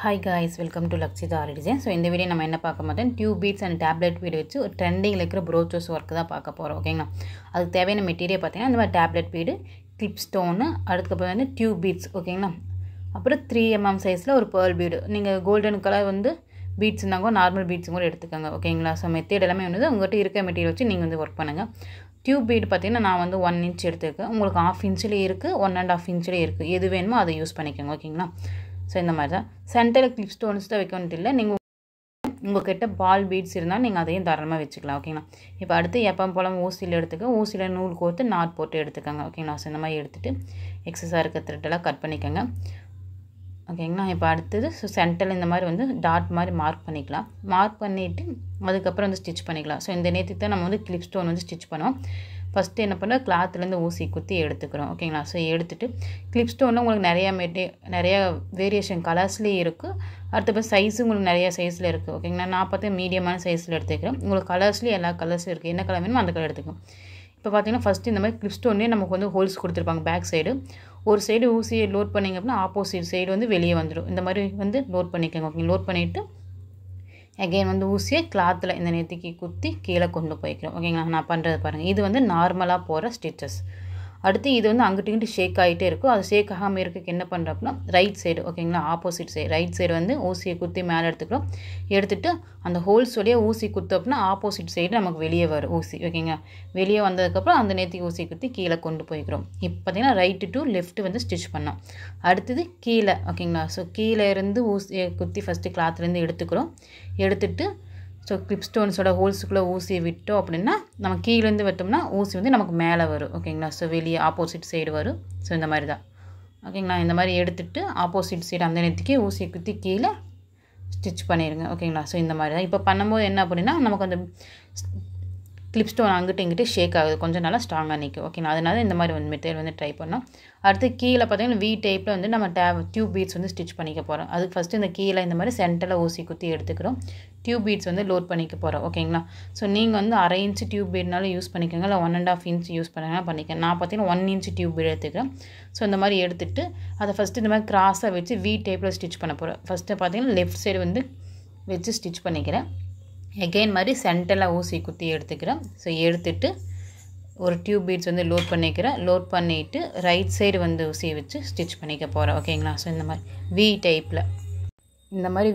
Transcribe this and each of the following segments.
Hi guys, welcome to Lakshita Ari Design. So இந்த video நம்ம என்ன பார்க்க மாட்டோம் tube beads and tablet bead வச்சு ஒரு ட்ரெண்டிங்கில் இருக்கிற ப்ரோச்சர்ஸ் ஒர்க் தான் பார்க்க போகிறோம். ஓகேங்களா, அதுக்கு தேவையான மெட்டீரியல் பார்த்தீங்கன்னா இந்த மாதிரி டேப்லெட் பீடு, கிளிப் ஸ்டோனு, அதுக்கப்புறம் வந்து டியூப் பீட்ஸ். ஓகேங்களா, அப்புறம் 3mm சைஸில் ஒரு பேர்ல் பீடு. நீங்கள் கோல்டன் கலர் வந்து பீட்ஸ் இருந்தாங்க, நார்மல் பீட்ஸும் கூட எடுத்துக்கோங்க. ஓகேங்களா, ஸோ மெத்தேட் எல்லாமே வந்து உங்கள்கிட்ட இருக்க மெட்டீரியல் வச்சு நீங்கள் வந்து ஒர்க் பண்ணுங்கள். டியூப் பீடு பார்த்தீங்கன்னா நான் வந்து 1 inch எடுத்துருக்கேன். உங்களுக்கு 1/2 inchலேயே இருக்குது, 1.5 inchலேயே இருக்குது. எது வேணுமோ அதை யூஸ் பண்ணிக்கோங்க. ஓகேங்களா, ஸோ இந்த மாதிரி தான் சென்டரில் கிளிப் ஸ்டோன்ஸ் தான் வைக்கணும் இல்லை, நீங்கள் உங்கள்கிட்ட பால் பீட்ஸ் இருந்தால் நீங்கள் அதையும் தாராளமாக வச்சுக்கலாம். ஓகேங்களா, இப்போ அடுத்து எப்போ போல ஊசியில் எடுத்துக்க, ஊசியில் நூல் கோர்த்து நாட் போட்டு எடுத்துக்கோங்க. ஓகேங்களா, ஸோ இந்த மாதிரி எடுத்துகிட்டு எக்ஸஸாக இருக்க த்ரெட்டெல்லாம் கட் பண்ணிக்கோங்க. ஓகேங்களா, இப்போ அடுத்தது ஸோ சென்டரில் இந்த மாதிரி வந்து டாட் மாதிரி மார்க் பண்ணிக்கலாம். மார்க் பண்ணிவிட்டு அதுக்கப்புறம் வந்து ஸ்டிச் பண்ணிக்கலாம். ஸோ இந்த நேற்றுக்கு தான் நம்ம வந்து கிளிப் ஸ்டோன் வந்து ஸ்டிச் பண்ணோம். ஃபஸ்ட்டு என்ன பண்ணால் கிளாத்துலேருந்து ஊசி குத்தி எடுத்துக்கிறோம். ஓகேங்களா, ஸோ எடுத்துகிட்டு கிளிப் ஸ்டோனில் உங்களுக்கு நிறையா வேரியேஷன் கலர்ஸ்லேயே இருக்குது. அடுத்தப்போ சைஸும் உங்களுக்கு நிறையா சைஸில் இருக்குது. ஓகேங்களா, நான் பார்த்து மீடியமான சைஸில் எடுத்துக்கிறேன். உங்களுக்கு கலர்ஸ்லேயும் எல்லா கலர்ஸும் இருக்குது. என்ன கலர் வேணுமோ அந்த கலர் எடுத்துக்கணும். இப்போ பார்த்தீங்கன்னா ஃபஸ்ட்டு இந்த மாதிரி கிளிப் ஸ்டோன்லேயே நமக்கு வந்து ஹோல்ஸ் கொடுத்துருப்பாங்க. பேக் சைடு ஒரு சைடு ஊசியை லோட் பண்ணிங்க அப்படின்னா ஆப்போசிட் சைடு வந்து வெளியே வந்துடும். இந்த மாதிரி வந்து லோட் பண்ணிக்கோங்க. ஓகே, லோட் பண்ணிவிட்டு அகெயின் வந்து ஊசியை கிளாத்தில் இந்த நேற்றுக்கு குத்தி கீழே கொண்டு போய்க்கிறோம். ஓகேங்களா, நான் பண்ணுறது பாருங்கள். இது வந்து நார்மலாக போகிற ஸ்டிச்சஸ். அடுத்து இது வந்து அங்கிட்டு இங்கிட்டு ஷேக் ஆகிட்டே இருக்கும். அது ஷேக் ஆகாமல் இருக்க என்ன பண்ணுறோம் அப்படின்னா ரைட் சைடு, ஓகேங்களா, ஆப்போசிட் சைடு ரைட் சைடு வந்து ஊசியை குத்தி மேலே எடுத்துக்கிறோம். எடுத்துகிட்டு அந்த ஹோல்ஸ் வழியாக ஊசி குத்து அப்படின்னா ஆப்போசிட் சைடு நமக்கு வெளியே வரும் ஊசி. ஓகேங்களா, வெளியே வந்ததுக்கப்புறம் அந்த நேற்றுக்கு ஊசி குத்தி கீழே கொண்டு போய்க்கிறோம். இப்போ பார்த்தீங்கன்னா ரைட்டு டு லெஃப்ட் வந்து ஸ்டிச் பண்ணோம். அடுத்தது கீழே. ஓகேங்களா, ஸோ கீழே இருந்து ஊசியை குத்தி ஃபஸ்ட்டு கிளாத்லேருந்து எடுத்துக்கிறோம். எடுத்துகிட்டு ஸோ கிளிப் ஸ்டோன்ஸோட ஹோல்ஸுக்குள்ளே ஊசியை விட்டோம் அப்படின்னா நம்ம கீழேருந்து விட்டோம்னா ஊசி வந்து நமக்கு மேலே வரும். ஓகேங்களா, ஸோ வெளியே ஆப்போசிட் சைடு வரும். ஸோ இந்த மாதிரி தான். ஓகேங்களா, இந்த மாதிரி எடுத்துகிட்டு ஆப்போசிட் சைடு அந்த நேரத்துக்கே ஊசியை குத்தி கீழே ஸ்டிச் பண்ணிடுங்க. ஓகேங்களா, ஸோ இந்த மாதிரி தான். இப்போ பண்ணும்போது என்ன அப்படின்னா நமக்கு அந்த கிளிப் ஸ்டோன் அங்கிட்டு இங்கிட்டு ஷேக் ஆகுது, கொஞ்சம் நல்லா ஸ்ட்ராங்காக நிற்கும். ஓகேங்களா, அதனால இந்த மாதிரி வந்து மெத்தேட் வந்து ட்ரை பண்ணோம். அடுத்து கீழே பார்த்தீங்கன்னா வி டைப்பில் வந்து நம்ம டியூப் பீட்ஸ் வந்து ஸ்டிச் பண்ணிக்க போகிறோம். அதுக்கு ஃபஸ்ட்டு இந்த கீழே இந்த மாதிரி சென்டரில் ஊசி குத்தி எடுத்துக்கிறோம். டியூப் பீட்ஸ் வந்து லோட் பண்ணிக்க போகிறோம். ஓகேங்களா, ஸோ நீங்கள் வந்து 1/2 inch டியூப் பீட்னாலும் யூஸ் பண்ணிக்கோங்க, இல்லை 1.5 inch யூஸ் பண்ணுங்கன்னா பண்ணிக்கோங்க. நான் பார்த்தீங்கன்னா 1 inch டியூப் பீட் எடுத்துக்கிறேன். ஸோ இந்த மாதிரி எடுத்துகிட்டு அதை ஃபஸ்ட்டு இந்த மாதிரி கிராஸாக வச்சு வி டைப்பில் ஸ்டிச் பண்ண போகிறோம். ஃபஸ்ட்டு பார்த்தீங்கன்னா லெஃப்ட் சைடு வந்து வச்சு ஸ்டிச் பண்ணிக்கிறேன். எகெயின் மாதிரி சென்டரில் ஊசி குத்தி எடுத்துக்கிறேன். ஸோ எடுத்துகிட்டு ஒரு டியூப் பீட்ஸ் வந்து லோட் பண்ணிக்கிறேன். லோட் பண்ணிவிட்டு ரைட் சைடு வந்து ஊசி வச்சு ஸ்டிச் பண்ணிக்க போகிறேன். ஓகேங்களா, ஸோ இந்த மாதிரி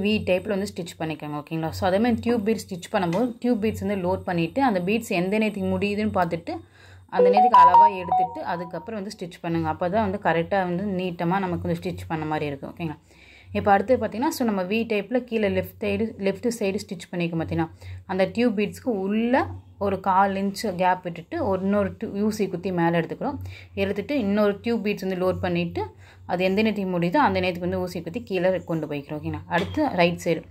வி டைப்பில் வந்து ஸ்டிச் பண்ணிக்கோங்க. ஓகேங்களா, ஸோ அதேமாதிரி டியூப் பீட்ஸ் ஸ்டிச் பண்ணும்போது டியூப் பீட்ஸ் வந்து லோட் பண்ணிவிட்டு அந்த பீட்ஸ் எந்த நேரத்துக்கு முடியுதுன்னு பார்த்துட்டு அந்த நேரத்துக்கு அளவாக எடுத்துகிட்டு அதுக்கப்புறம் வந்து ஸ்டிச் பண்ணுங்கள். அப்போ தான் வந்து கரெக்டாக வந்து நீட்டமாக நமக்கு வந்து ஸ்டிச் பண்ண மாதிரி இருக்கும். ஓகேங்களா, இப்போ அடுத்து பார்த்தீங்கன்னா ஸோ நம்ம வி டைப்பில் கீழே லெஃப்ட் சைடு ஸ்டிச் பண்ணிக்க பார்த்தீங்கன்னா அந்த டியூப் பீட்ஸ்க்கு உள்ளே ஒரு 1/4 inch கேப் விட்டுட்டு இன்னொரு ஊசி குத்தி மேலே எடுத்துக்கிறோம். எடுத்துகிட்டு இன்னொரு டியூப் பீட்ஸ் வந்து லோட் பண்ணிவிட்டு அது எந்த நேரத்துக்கு முடியுதோ அந்த நேரத்துக்கு வந்து ஊசி குத்தி கீழே கொண்டு போய்க்கிறோம். ஓகேங்களா, அடுத்து ரைட் சைடு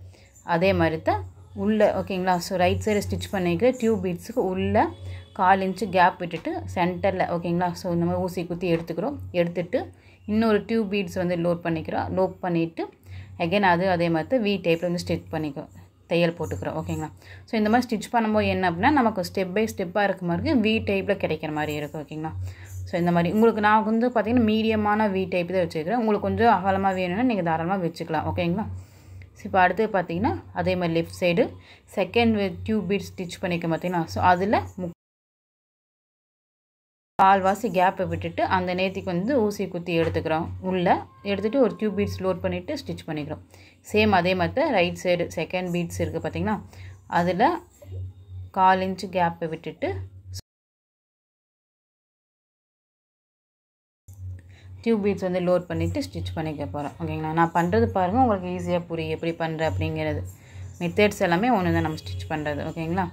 அதே மாதிரி தான் உள்ளே. ஓகேங்களா, ஸோ ரைட் சைடு ஸ்டிச் பண்ணிக்கிற டியூப் பீட்ஸுக்கு உள்ளே 1/4 inch கேப் விட்டுட்டு சென்டரில். ஓகேங்களா, ஸோ இந்த மாதிரி ஊசி குத்தி எடுத்துக்கிறோம். எடுத்துகிட்டு இன்னொரு டியூப் பீட்ஸ் வந்து லோட் பண்ணிவிட்டு அகைன் அதே மாதிரி வி டைப்பில் வந்து ஸ்டிச் பண்ணிக்கிறோம், தையல் போட்டுக்கிறோம். ஓகேங்களா, ஸோ இந்த மாதிரி ஸ்டிச் பண்ணும்போது என்ன அப்படின்னா நமக்கு ஸ்டெப் பை ஸ்டெப்பாக இருக்க மாதிரி வி டைப்பில் கிடைக்கிற மாதிரி இருக்கும். ஓகேங்களா, ஸோ இந்த மாதிரி உங்களுக்கு நான் வந்து பார்த்திங்கன்னா மீடியமான வி டைப் தான் வச்சுக்கிறேன். உங்களுக்கு கொஞ்சம் அகலமாக வேணும்னா நீங்கள் தாராளமாக வச்சுக்கலாம். ஓகேங்களா, ஸோ இப்போ அடுத்து பார்த்தீங்கன்னா அதே மாதிரி left side second tube beat stitch பண்ணிக்க பார்த்தீங்கன்னா ஸோ அதில் கால்வாசி கேப்பை விட்டுட்டு அந்த நேரத்துக்கு வந்து ஊசி குத்தி எடுத்துக்கிறோம். உள்ளே எடுத்துகிட்டு ஒரு டியூப் பீட்ஸ் லோட் பண்ணிவிட்டு ஸ்டிச் பண்ணிக்கிறோம். சேம் அதே மாதிரி ரைட் சைடு செகண்ட் பீட்ஸ் இருக்குது பார்த்திங்கன்னா அதில் 1/4 inch கேப்பை விட்டுட்டு டியூப் பீட்ஸ் வந்து லோட் பண்ணிவிட்டு ஸ்டிச் பண்ணிக்க போகிறோம். ஓகேங்களா, நான் பண்ணுறது பாருங்கள், உங்களுக்கு ஈஸியாக புரியும் எப்படி பண்ணுறேன் அப்படிங்கிறது. மெத்தட்ஸ் எல்லாமே ஒன்று தான் நம்ம ஸ்டிச் பண்ணுறது. ஓகேங்களா,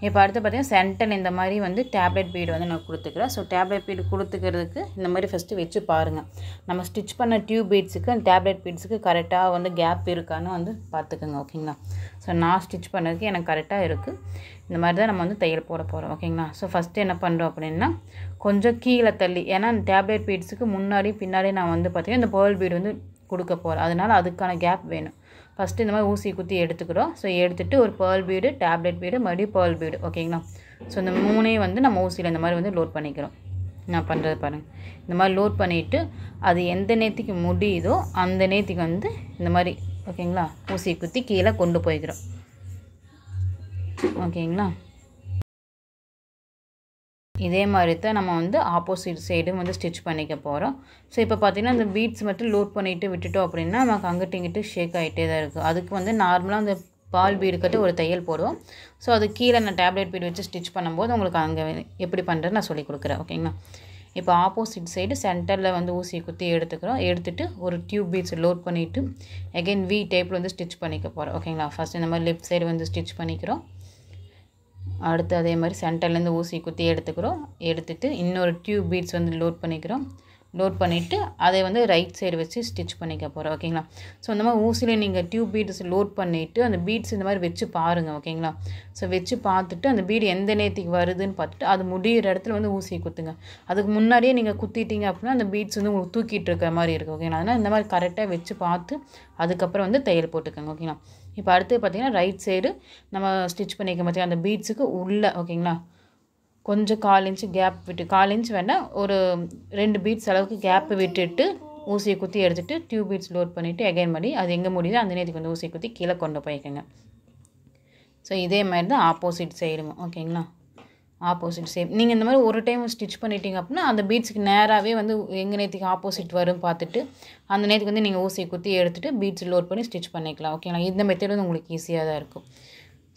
இப்போ அடுத்து பார்த்தீங்கன்னா சென்டர் இந்த மாதிரி வந்து டேப்லெட் பீடு வந்து நான் கொடுத்துக்கிறேன். ஸோ டேப்லெட் பீடு கொடுத்துக்கிறதுக்கு இந்த மாதிரி ஃபஸ்ட்டு வச்சு பாருங்கள். நம்ம ஸ்டிச் பண்ண டியூப் பீட்ஸுக்கு அந்த டேப்லெட் பீட்ஸுக்கு கரெக்டாக வந்து கேப் இருக்கான்னு வந்து பார்த்துக்குங்க. ஓகேங்களா, ஸோ நான் ஸ்டிச் பண்ணதுக்கு எனக்கு கரெக்டாக இருக்குது. இந்த மாதிரி தான் நம்ம வந்து தையல் போட போகிறோம். ஓகேங்களா, ஸோ ஃபஸ்ட்டு என்ன பண்ணுறோம் அப்படின்னா கொஞ்சம் கீழே தள்ளி, ஏன்னா அந்த டேப்லெட் பீட்ஸுக்கு முன்னாடி பின்னாடி நான் வந்து பார்த்திங்கன்னா இந்த பேர்ல் பீடு வந்து கொடுக்க போகிறேன். அதனால் அதுக்கான கேப் வேணும். ஃபஸ்ட்டு இந்த மாதிரி ஊசி குத்தி எடுத்துக்கிறோம். ஸோ எடுத்துகிட்டு ஒரு பேர்ல் பீடு, டேப்லெட் பீடு, மறுபடியும் பேர்ல் பீடு. ஓகேங்களா, ஸோ இந்த 3ஐயும் வந்து நம்ம ஊசியில் இந்த மாதிரி வந்து லோட் பண்ணிக்கிறோம். நான் பண்ணுறது பாருங்கள். இந்த மாதிரி லோட் பண்ணிவிட்டு அது எந்த நேரத்துக்கு முடியுதோ அந்த நேரத்துக்கு வந்து இந்த மாதிரி ஓகேங்களா. ஊசி குத்தி கீழே கொண்டு போய்க்கிறோம். ஓகேங்களா. இதே மாதிரி தான் நம்ம வந்து ஆப்போசிட் சைடும் வந்து ஸ்டிச் பண்ணிக்க போகிறோம். ஸோ இப்போ பார்த்தீங்கன்னா அந்த பீட்ஸ் மட்டும் லோட் பண்ணிவிட்டு விட்டுட்டோம் அப்படின்னா நமக்கு அங்கிட்டு இங்கிட்டு ஷேக் ஆகிட்டே தான் இருக்குது. அதுக்கு வந்து நார்மலாக அந்த பால் பீடு கட்டு ஒரு தையல் போடுவோம். ஸோ அது கீழே நான் டேப்லெட் பீடு வச்சு ஸ்டிச் பண்ணும்போது உங்களுக்கு அங்கே எப்படி பண்ணுறது நான் சொல்லிக் கொடுக்குறேன். ஓகேங்களா. இப்போ ஆப்போசிட் சைடு சென்டரில் வந்து ஊசி குத்தி எடுத்துக்கிறோம். எடுத்துகிட்டு ஒரு டியூப் பீட்ஸ் லோட் பண்ணிவிட்டு அகெயின் வி டைப்பில் வந்து ஸ்டிச் பண்ணிக்க போகிறோம். ஓகேங்களா. ஃபஸ்ட் இந்த மாதிரி லெஃப்ட் சைடு வந்து ஸ்டிச் பண்ணிக்கிறோம். அடுத்து அதே மாதிரி சென்டர்லேருந்து ஊசி குத்தி எடுத்துக்கிறோம். எடுத்துகிட்டு இன்னொரு டியூப் பீட்ஸ் வந்து லோட் பண்ணிக்கிறோம். லோட் பண்ணிவிட்டு அதை வந்து ரைட் சைடு வச்சு ஸ்டிச் பண்ணிக்க போகிறோம். ஓகேங்களா. ஸோ இந்த மாதிரி ஊசியில் நீங்கள் டியூப் பீட்ஸ் லோட் பண்ணிவிட்டு அந்த பீட்ஸ் இந்த மாதிரி வச்சு பாருங்கள். ஓகேங்களா. ஸோ வச்சு பார்த்துட்டு அந்த பீடு எந்த நேரத்துக்கு வருதுன்னு பார்த்துட்டு அது முடிகிற இடத்துல வந்து ஊசி குத்துங்க. அதுக்கு முன்னாடியே நீங்கள் குத்திட்டீங்க அப்படின்னா அந்த பீட்ஸ் வந்து உங்களுக்கு தூக்கிட்டு இருக்கிற மாதிரி இருக்கும். ஓகேங்களா. அதனால் இந்த மாதிரி கரெக்டாக வச்சு பார்த்து அதுக்கப்புறம் வந்து தையல் போட்டுக்கோங்க. ஓகேங்களா. இப்போ அடுத்து பார்த்திங்கன்னா ரைட் சைடு நம்ம ஸ்டிச் பண்ணிக்க பார்த்திங்கன்னா அந்த பீட்ஸுக்கு உள்ளே ஓகேங்களா கொஞ்சம் 1/4 இன்ச்சு கேப் விட்டு 1/4 இன்ச் வேண்டாம் ஒரு 2 பீட்ஸ் அளவுக்கு கேப் விட்டுட்டு ஊசியை குத்தி எடுத்துகிட்டு டியூப் பீட்ஸ் லோட் பண்ணிவிட்டு எகைன் பண்ணி அது எங்கே முடியுதோ அந்த நேரத்துக்கு வந்து ஊசி குத்தி கீழே கொண்டு போய்க்கோங்க. ஸோ இதே மாதிரி தான் ஆப்போசிட் சைடும். ஓகேங்களா. ஆப்போசிட் சைடு நீங்கள் இந்த மாதிரி ஒரு டைம் ஸ்டிச் பண்ணிட்டீங்க அப்படின்னா அந்த பீட்ஸுக்கு நேராகவே வந்து எங்கள் நேரத்துக்கு ஆப்போசிட் வரும் பார்த்துட்டு அந்த நேரத்துக்கு வந்து நீங்கள் ஊசியை குத்தி எடுத்துகிட்டு பீட்ஸ் லோட் பண்ணி ஸ்டிச் பண்ணிக்கலாம். ஓகேங்களா. இந்த மெத்தட் வந்து உங்களுக்கு ஈஸியாக தான் இருக்கும்.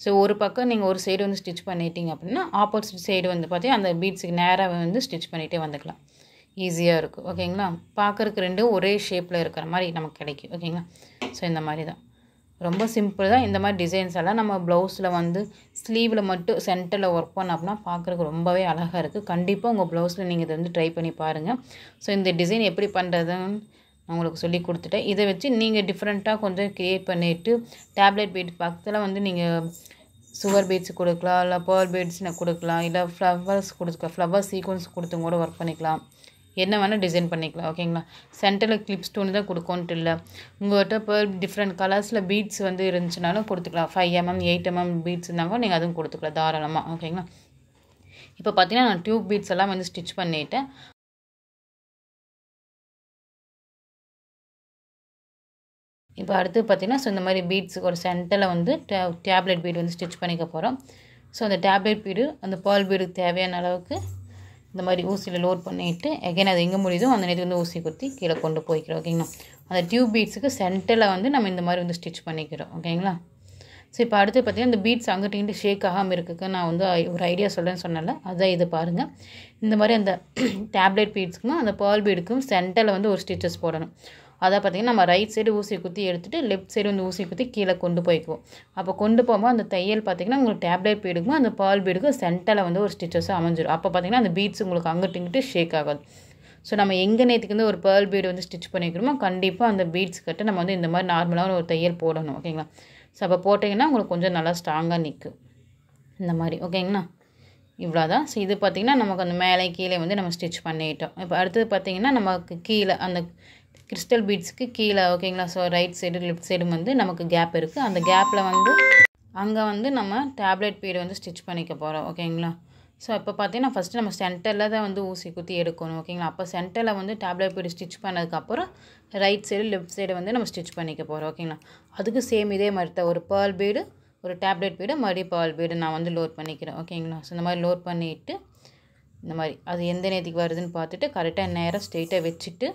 ஸோ ஒரு பக்கம் நீங்கள் ஒரு சைடு வந்து ஸ்டிச் பண்ணிட்டீங்க அப்படின்னா ஆப்போசிட் சைடு வந்து பார்த்தீங்கன்னா அந்த பீட்ஸுக்கு நேராக வந்து ஸ்டிச் பண்ணிகிட்டே வந்துக்கலாம். ஈஸியாக இருக்கும். ஓகேங்களா. பார்க்குறதுக்கு ரெண்டும் ஒரே ஷேப்பில் இருக்கிற மாதிரி நமக்கு கிடைக்கும். ஓகேங்களா. ஸோ இந்த மாதிரி தான் ரொம்ப சிம்பிள் தான். இந்த மாதிரி டிசைன்ஸ் எல்லாம் நம்ம ப்ளவுஸில் வந்து ஸ்லீவில் மட்டும் சென்டரில் ஒர்க் பண்ணோம் அப்படின்னா பார்க்குறதுக்கு ரொம்பவே அழகாக இருக்குது. கண்டிப்பாக உங்கள் ப்ளவுஸில் நீங்கள் இதை வந்து ட்ரை பண்ணி பாருங்கள். ஸோ இந்த டிசைன் எப்படி பண்ணுறதுன்னு நான் உங்களுக்கு சொல்லி கொடுத்துட்டேன். இதை வச்சு நீங்கள் டிஃப்ரெண்ட்டாக கொஞ்சம் க்ரியேட் பண்ணிவிட்டு டேப்லெட் பீட் பக்கத்தில் வந்து நீங்கள் சுகர் பீட்ஸ் கொடுக்கலாம், இல்லை பேர்ல் பீட்ஸ் கொடுக்கலாம், இல்லை ஃப்ளவர்ஸ் கொடுத்துக்கலாம், ஃப்ளவர் சீக்வன்ஸ் கொடுத்தும் கூட ஒர்க் பண்ணிக்கலாம். என்ன வேணால் டிசைன் பண்ணிக்கலாம். ஓகேங்களா. சென்டரில் கிளிப் ஸ்டோன் தான் கொடுக்கோன்ட்டு இல்லை. உங்கள்கிட்ட பேர்ல் டிஃப்ரெண்ட் கலர்ஸில் பீட்ஸ் வந்து இருந்துச்சுனாலும் கொடுத்துக்கலாம். 5 mm 8 mm பீட்ஸ் இருந்தாங்க நீங்கள் அதுவும் கொடுத்துக்கலாம் தாராளமாக. ஓகேங்களா. இப்போ பார்த்தீங்கன்னா நான் டியூப் பீட்ஸ் எல்லாம் வந்து ஸ்டிச் பண்ணிவிட்டேன். இப்போ அடுத்து பார்த்திங்கன்னா ஸோ இந்த மாதிரி பீட்ஸுக்கு ஒரு சென்டரில் வந்து டேப்லெட் பீடு வந்து ஸ்டிச் பண்ணிக்க போகிறோம். ஸோ அந்த டேப்லெட் பீடு அந்த பேர்ல் பீடுக்கு தேவையான அளவுக்கு இந்த மாதிரி ஊசியில் லோட் பண்ணிவிட்டு எகைன் அது எங்கே முடியுதோ அந்த நேரத்துக்கு வந்து ஊசி குத்தி கீழே கொண்டு போய்க்கிறோம். ஓகேங்களா. அந்த டியூப் பீட்ஸுக்கு சென்டரில் வந்து நம்ம இந்த மாதிரி வந்து ஸ்டிச் பண்ணிக்கிறோம். ஓகேங்களா. ஸோ இப்போ அடுத்து பார்த்திங்கன்னா இந்த பீட்ஸ் அங்கிட்டு இங்கிட்டு ஷேக் ஆகாமல் இருக்குக்கு நான் வந்து ஒரு ஐடியா சொல்கிறேன்னு சொன்னல அதுதான் இது பாருங்கள். இந்த மாதிரி அந்த டேப்லெட் பீட்ஸுக்கும் அந்த பேர்ல் பீடுக்கும் சென்டரில் வந்து ஒரு ஸ்டிச்சஸ் போடணும். அதை பார்த்திங்கன்னா நம்ம ரைட் சைடு ஊசி குத்தி எடுத்துகிட்டு லெஃப்ட் சைடு வந்து ஊசி குத்தி கீழே கொண்டு போய்க்குவோம். அப்போ கொண்டு போகும்போது அந்த தையல் பார்த்திங்கன்னா உங்களுக்கு டேப்லெட் பீடுக்கும் அந்த பேர்ல் பீடுக்கும் சென்டரில் வந்து ஒரு ஸ்டிச்சஸும் அமைஞ்சிடும். அப்போ பார்த்திங்கன்னா அந்த பீட்ஸ் உங்களுக்கு அங்கிட்டு இங்கிட்டு ஷேக் ஆகாது. ஸோ நம்ம எங்கே நேற்றுக்கு வந்து ஒரு பேர்ல் பீடு வந்து ஸ்டிச் பண்ணிக்கிறோமோ கண்டிப்பாக அந்த பீட்ஸ் கிட்ட நம்ம வந்து இந்த மாதிரி நார்மலான ஒரு தையல் போடணும். ஓகேங்களா. ஸோ அப்போ போட்டிங்கன்னா உங்களுக்கு கொஞ்சம் நல்லா ஸ்ட்ராங்காக நிற்கும் இந்த மாதிரி. ஓகேங்களா. இவ்வளோ தான். ஸோ இது பார்த்திங்கன்னா நமக்கு அந்த மேலே கீழே வந்து நம்ம ஸ்டிச் பண்ணிட்டோம். இப்போ அடுத்தது பார்த்திங்கன்னா நமக்கு கீழே அந்த கிறிஸ்டல் பீட்ஸுக்கு கீழே ஓகேங்களா. ஸோ ரைட் சைடு லெஃப்ட் சைடும் வந்து நமக்கு கேப் இருக்குது. அந்த கேப்பில் வந்து அங்கே வந்து நம்ம டேப்லெட் பீடு வந்து ஸ்டிச் பண்ணிக்க போகிறோம். ஓகேங்களா. ஸோ இப்போ பார்த்தீங்கன்னா ஃபஸ்ட்டு நம்ம சென்டரில் தான் வந்து ஊசி குத்தி எடுக்கணும். ஓகேங்களா. அப்போ சென்டரில் வந்து டேப்லெட் பீடு ஸ்டிச் பண்ணதுக்கப்புறம் ரைட் சைடு லெஃப்ட் சைடு வந்து நம்ம ஸ்டிச் பண்ணிக்க போகிறோம். ஓகேங்களா. அதுக்கு சேம் இதே மாதிரி தான் ஒரு பேர்ல் பீடு ஒரு டேப்லெட் பீடு மறுபடியும் பேர்ல் பீடு நான் வந்து லோட் பண்ணிக்கிறேன். ஓகேங்களா. ஸோ இந்த மாதிரி லோட் பண்ணிவிட்டு இந்த மாதிரி அது எந்த நேரத்துக்கு வருதுன்னு பார்த்துட்டு கரெக்டாக நேராக ஸ்ட்ரெயிட்டாக வச்சுட்டு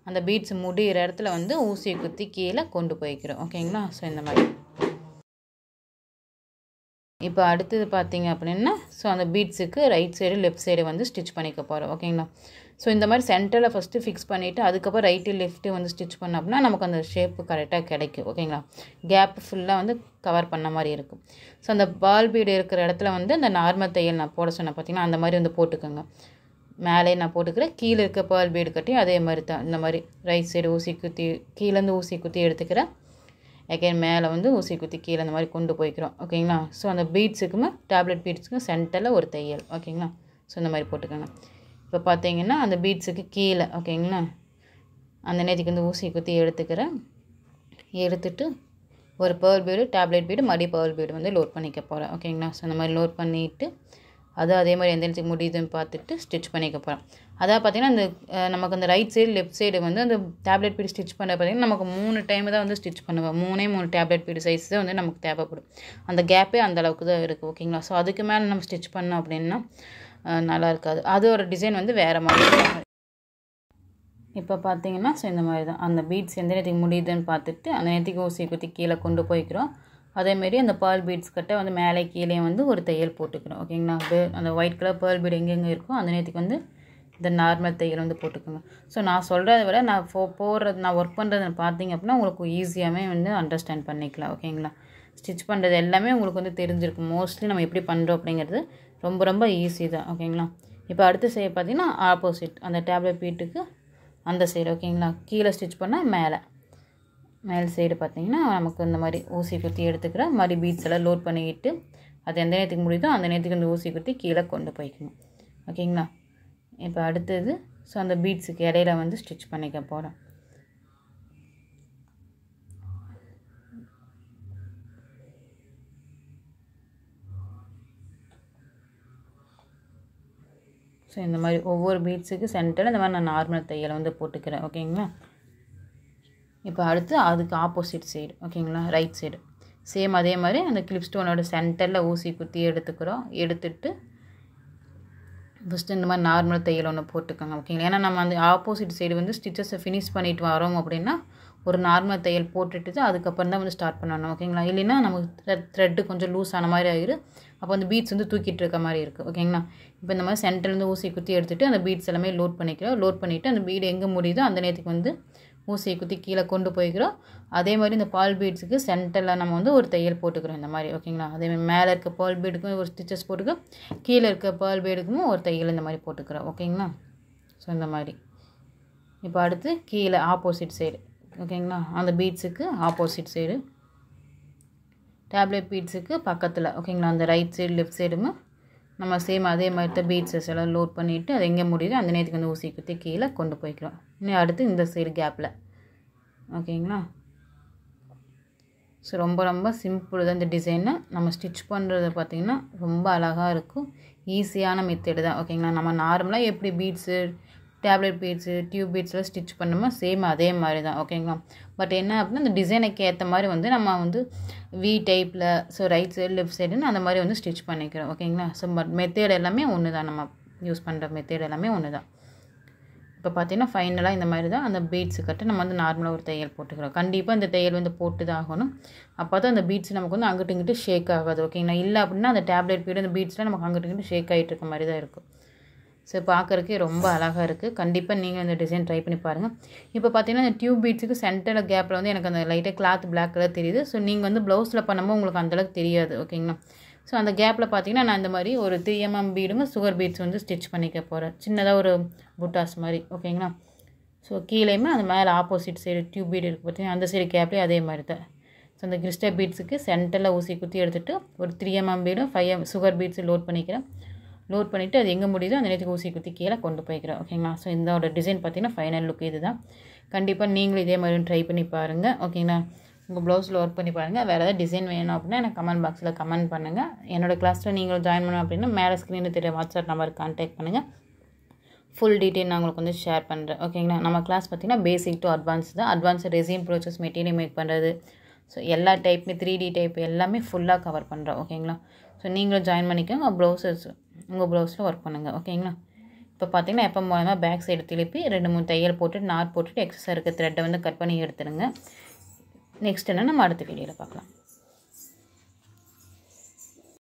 அந்த பீட்ஸ் முடிகிற இடத்துல வந்து ஊசியை குத்தி கீழே கொண்டு போய்க்கிறோம். ஓகேங்களா. ஸோ இந்த மாதிரி இப்போ அடுத்தது பார்த்திங்க அப்படின்னா ஸோ அந்த பீட்ஸுக்கு ரைட் சைடு லெஃப்ட் சைடு வந்து ஸ்டிச் பண்ணிக்க போகிறோம். ஓகேங்களா. ஸோ இந்த மாதிரி சென்டரில் ஃபஸ்ட்டு ஃபிக்ஸ் பண்ணிவிட்டு அதுக்கப்புறம் ரைட்டு லெஃப்ட்டு வந்து ஸ்டிச் பண்ணோம் அப்படின்னா நமக்கு அந்த ஷேப்பு கரெக்டாக கிடைக்கும். ஓகேங்களா. கேப் ஃபுல்லாக வந்து கவர் பண்ண மாதிரி இருக்கும். ஸோ அந்த பால் பீடு இருக்கிற இடத்துல வந்து அந்த நார்மல் தையல் நான் போட சொன்னேன் பார்த்திங்கன்னா அந்த மாதிரி வந்து போட்டுக்கோங்க. மேலே நான் போட்டுக்கிறேன். கீழே இருக்க பேர்ல் பீடு கட்டி அதே மாதிரி தான் இந்த மாதிரி ரைட் சைடு ஊசி குத்தி கீழேருந்து ஊசி குத்தி எடுத்துக்கிறேன். அகைன் மேலே வந்து ஊசி குத்தி கீழே அந்த மாதிரி கொண்டு போய்க்கிறோம். ஓகேங்களா. ஸோ அந்த பீட்ஸுக்குமே டேப்லெட் பீட்ஸுக்கும் சென்டரில் ஒரு தையல். ஓகேங்களா. ஸோ இந்த மாதிரி போட்டுக்கோங்க. இப்போ பார்த்தீங்கன்னா அந்த பீட்ஸுக்கு கீழே ஓகேங்களா அந்த நேரத்துக்கு வந்து ஊசி குத்தி எடுத்துக்கிறேன். எடுத்துகிட்டு ஒரு பேர்ல் பீடு டேப்லெட் பீடு மறுபடியும் பேர்ல் பீடு வந்து லோட் பண்ணிக்க போகிறேன். ஓகேங்களா. ஸோ அந்த மாதிரி லோட் பண்ணிவிட்டு அது அதே மாதிரி எந்த இடத்துக்கு முடியுதுன்னு பார்த்துட்டு ஸ்டிச் பண்ணிக்க போகிறோம். அதாவது பார்த்திங்கன்னா இந்த நமக்கு அந்த ரைட் சைடு லெஃப்ட் சைடு வந்து அந்த டேப்லெட் பீடு ஸ்டிச் பண்ண பார்த்திங்கன்னா நமக்கு 3 டைம் தான் வந்து ஸ்டிச் பண்ணுவோம். 3 டேப்லெட் பீடு சைஸ் தான் வந்து நமக்கு தேவைப்படும். அந்த கேப்பே அந்த அளவுக்கு தான் இருக்குது. ஓகேங்களா. ஸோ அதுக்கு மேலே நம்ம ஸ்டிச் பண்ணோம் அப்படின்னா நல்லா இருக்காது. அதோட டிசைன் வந்து வேறு மாதிரி இருக்கும். இப்போ பார்த்தீங்கன்னா ஸோ இந்த மாதிரி தான் அந்த பீட்ஸ் எந்த நேரத்துக்கு முடியுதுன்னு பார்த்துட்டு அந்த நேரத்துக்கு ஊசி குத்தி கீழே கொண்டு போய்க்கிறோம். அதேமாரி அந்த பேர்ல் பீட்ஸ் கிட்ட வந்து மேலே கீழே வந்து ஒரு தையல் போட்டுக்கிறோம். ஓகேங்களா. அந்த ஒயிட் கலர் பேர்ல் பீட் எங்கெங்கே இருக்கோ அந்த நேரத்துக்கு வந்து இந்த நார்மல் தையல் வந்து போட்டுக்கோங்க. ஸோ நான் சொல்கிறத விட நான் நான் ஒர்க் பண்ணுறது பார்த்தீங்க அப்படின்னா உங்களுக்கு ஈஸியாகவே வந்து அண்டர்ஸ்டாண்ட் பண்ணிக்கலாம். ஓகேங்களா. ஸ்டிச் பண்ணுறது எல்லாமே உங்களுக்கு வந்து தெரிஞ்சிருக்கும். மோஸ்ட்லி நம்ம எப்படி பண்ணுறோம் அப்படிங்கிறது ரொம்ப ரொம்ப ஈஸி தான். ஓகேங்களா. இப்போ அடுத்த சைடு பார்த்திங்கன்னா ஆப்போசிட் அந்த டேப்லெட் பீட்டுக்கு அந்த சைடு. ஓகேங்களா. கீழே ஸ்டிச் பண்ணால் மேல் சைடு பார்த்திங்கன்னா நமக்கு இந்த மாதிரி ஊசி குத்தி எடுத்துக்கிற மாதிரி பீட்ஸ் எல்லாம் லோட் பண்ணிக்கிட்டு அது எந்த நேரத்துக்கு முடியுதோ அந்த நேரத்துக்கு இந்த ஊசி குத்தி கீழே கொண்டு போய்க்கணும். ஓகேங்களா. இப்போ அடுத்தது ஸோ அந்த பீட்ஸுக்கு இடையில வந்து ஸ்டிச் பண்ணிக்க போகிறோம். ஸோ இந்த மாதிரி ஒவ்வொரு பீட்ஸுக்கு சென்டரில் இந்த மாதிரி நான் நார்மல் தையலை வந்து போட்டுக்கிறேன். ஓகேங்களா. இப்போ அடுத்து அதுக்கு ஆப்போசிட் சைடு. ஓகேங்களா. ரைட் சைடு சேம் அதே மாதிரி அந்த கிளிப் ஸ்டோனோட சென்டரில் ஊசி குத்தி எடுத்துட்டு ஃபஸ்ட்டு இந்த மாதிரி நார்மல் தையல் ஒன்று போட்டுக்கோங்க. ஓகேங்களா. ஏன்னா நம்ம அந்த ஆப்போசிட் சைடு வந்து ஸ்டிச்சஸை ஃபினிஷ் பண்ணிட்டு வரோம் அப்படின்னா ஒரு நார்மல் தையல் போட்டுட்டு அதுக்கப்புறம் தான் வந்து ஸ்டார்ட் பண்ணணும். ஓகேங்களா. இல்லைன்னா நமக்கு த்ரெட்டு கொஞ்சம் லூஸ் ஆன மாதிரி ஆகிடும். அப்போ அந்த பீட்ஸ் வந்து தூக்கிட்டு இருக்க மாதிரி இருக்குது. ஓகேங்களா. இப்போ இந்த மாதிரி சென்டர்லேருந்து ஊசி குத்தி எடுத்துகிட்டு அந்த பீட்ஸ் எல்லாமே லோட் பண்ணிவிட்டு அந்த பீடு எங்கே முடியுதோ அந்த நேரத்துக்கு வந்து ஊசியை குத்தி கீழே கொண்டு போய்க்கிறோம். அதே மாதிரி இந்த பால் பீட்ஸுக்கு சென்டரில் நம்ம வந்து ஒரு தையல் போட்டுக்கிறோம் இந்த மாதிரி. ஓகேங்களா. அதேமாதிரி மேலே இருக்க பால் பீடுக்கும் ஒரு ஸ்டிச்சஸ் போட்டுக்கிறோம். கீழே இருக்க பால் பீடுக்கும் ஒரு தையல் இந்த மாதிரி போட்டுக்கிறோம். ஓகேங்களா. ஸோ இந்த மாதிரி இப்போ அடுத்து கீழே ஆப்போசிட் சைடு. ஓகேங்களா. அந்த பீட்ஸுக்கு ஆப்போசிட் சைடு டேப்லெட் பீட்ஸுக்கு பக்கத்தில். ஓகேங்களா. அந்த ரைட் சைடு லெஃப்ட் சைடுமே நம்ம சேம் அதே மாதிரி தான் பீட்ஸஸ் எல்லாம் லோட் பண்ணிவிட்டு அது எங்கே முடியுதோ அந்த நேரத்துக்கு வந்து ஊசி குத்தி கீழே கொண்டு போய்க்கிறோம். இன்னும் அடுத்து இந்த சைடு கேப்பில். ஓகேங்களா. ஸோ ரொம்ப ரொம்ப சிம்பிள் தான் இந்த டிசைனை. நம்ம ஸ்டிச் பண்ணுறது பார்த்திங்கன்னா ரொம்ப அழகாக இருக்கும். ஈஸியான மெத்தடு தான். ஓகேங்களா. நம்ம நார்மலாக எப்படி பீட்ஸு டேப்லெட் பீட்ஸு டியூப் பீட்ஸ்லாம் ஸ்டிச் பண்ணுமோ சேம் அதே மாதிரி தான். ஓகேங்களா. பட் என்ன அப்படின்னா இந்த டிசைனுக்கு ஏற்ற மாதிரி வந்து நம்ம வந்து வி டைப்பில் ஸோ ரைட் சைடு லெஃப்ட் சைடுன்னு அந்த மாதிரி வந்து ஸ்டிச் பண்ணிக்கிறோம். ஓகேங்களா. ஸோ பட் மெத்தேட் எல்லாமே ஒன்று தான். நம்ம யூஸ் பண்ணுற மெத்தேட் எல்லாமே ஒன்று தான். இப்போ பார்த்திங்கன்னா ஃபைனலாக இந்த மாதிரி தான் அந்த பீட்ஸு கட்ட நம்ம வந்து நார்மலாக ஒரு தையல் போட்டுக்கிறோம். கண்டிப்பாக இந்த தையல் வந்து போட்டு தான் ஆகணும். அப்போ தான் அந்த பீட்ஸ் நமக்கு வந்து அங்கிட்டு இங்கிட்டு ஷேக் ஆகாது. ஓகேங்களா. இல்லை அப்படின்னா அந்த டேப்லெட் பீடு அந்த பீட்ஸ்லாம் நமக்கு அங்கிட்டு இங்கிட்டு ஷேக் ஆகிட்டு இருக்க மாதிரி தான் இருக்கும். ஸோ பார்க்குறதுக்கே ரொம்ப அழகாக இருக்குது. கண்டிப்பாக நீங்கள் இந்த டிசைன் ட்ரை பண்ணி பாருங்கள். இப்போ பார்த்தீங்கன்னா இந்த டியூப் பீட்ஸுக்கு சென்டரில் கேப்பில் வந்து எனக்கு அந்த லைட்டாக கிளாத் பிளாக் கலர் தெரியுது. ஸோ நீங்கள் வந்து ப்ளவுஸில் பண்ணும்போது உங்களுக்கு அந்தளவுக்கு தெரியாது. ஓகேங்களா. ஸோ அந்த கேப்பில் பார்த்தீங்கன்னா நான் இந்த மாதிரி ஒரு 3 mm பீடுங்க சுகர் பீட்ஸ் வந்து ஸ்டிச் பண்ணிக்க போகிறேன். சின்னதாக ஒரு புட்டாஸ் மாதிரி. ஓகேங்களா. ஸோ கீழேயுமே அந்த மேலே ஆப்போசிட் சைடு டியூப் பீடு இருக்குது பார்த்தீங்கன்னா அந்த சைடு கேப்லேயே அதே மாதிரி தான். ஸோ அந்த கிறிஸ்டல் பீட்ஸுக்கு சென்டரில் ஊசி குத்தி எடுத்துகிட்டு ஒரு 3 mm பீடும் 5 சுகர் பீட்ஸு லோட் பண்ணிவிட்டு அது எங்கே முடியுதோ அந்த நேரத்துக்கு ஊசி குத்தி கீழே கொண்டு போய்க்கிறோம். ஓகேங்களா. ஸோ இதோட டிசைன் பார்த்திங்கன்னா ஃபைனல் லுக் இது தான். கண்டிப்பாக நீங்களும் இதே மாதிரி ட்ரை பண்ணி பாருங்கள். ஓகேங்களா. உங்கள் ப்ளவுஸில் ஒர்க் பண்ணி பாருங்கள். வேறு ஏதாவது டிசைன் வேணும் அப்படின்னா எனக்கு கமெண்ட் பாக்ஸில் கமெண்ட் பண்ணுங்கள். என்னோடய கிளாஸில் நீங்கள் ஜாயின் பண்ணணும் அப்படின்னா மேலே ஸ்க்ரீனில் தெரிய வாட்ஸ்அப் நம்பருக்கு கான்டாக்ட் பண்ணுங்கள். ஃபுல் டீட்டெயில் நான் உங்களுக்கு வந்து ஷேர் பண்ணுறேன். ஓகேங்களா. நம்ம கிளாஸ் பார்த்திங்கன்னா பேசிக் டு அட்வான்ஸ் தான். Advance resin process material make பண்ணுறது ஸோ எல்லா டைப்புமே 3D டைப் எல்லாமே ஃபுல்லாக கவர் பண்ணுறோம். ஓகேங்களா. ஸோ நீங்களும் ஜாயின் பண்ணிக்கோங்க. உங்கள் ப்ளவுஸில் ஒர்க் பண்ணுங்கள். ஓகேங்களா. இப்போ பார்த்தீங்கன்னா எப்போ மூலமாக பேக் சைடு திருப்பி 2-3 தையல் போட்டுட்டு நாட் போட்டுட்டு எக்ஸஸாக இருக்க த்ரெட்டை வந்து கட் பண்ணி எடுத்துடுங்க. நெக்ஸ்ட் என்ன நம்ம அடுத்த வீடியோவில் பார்க்கலாம்.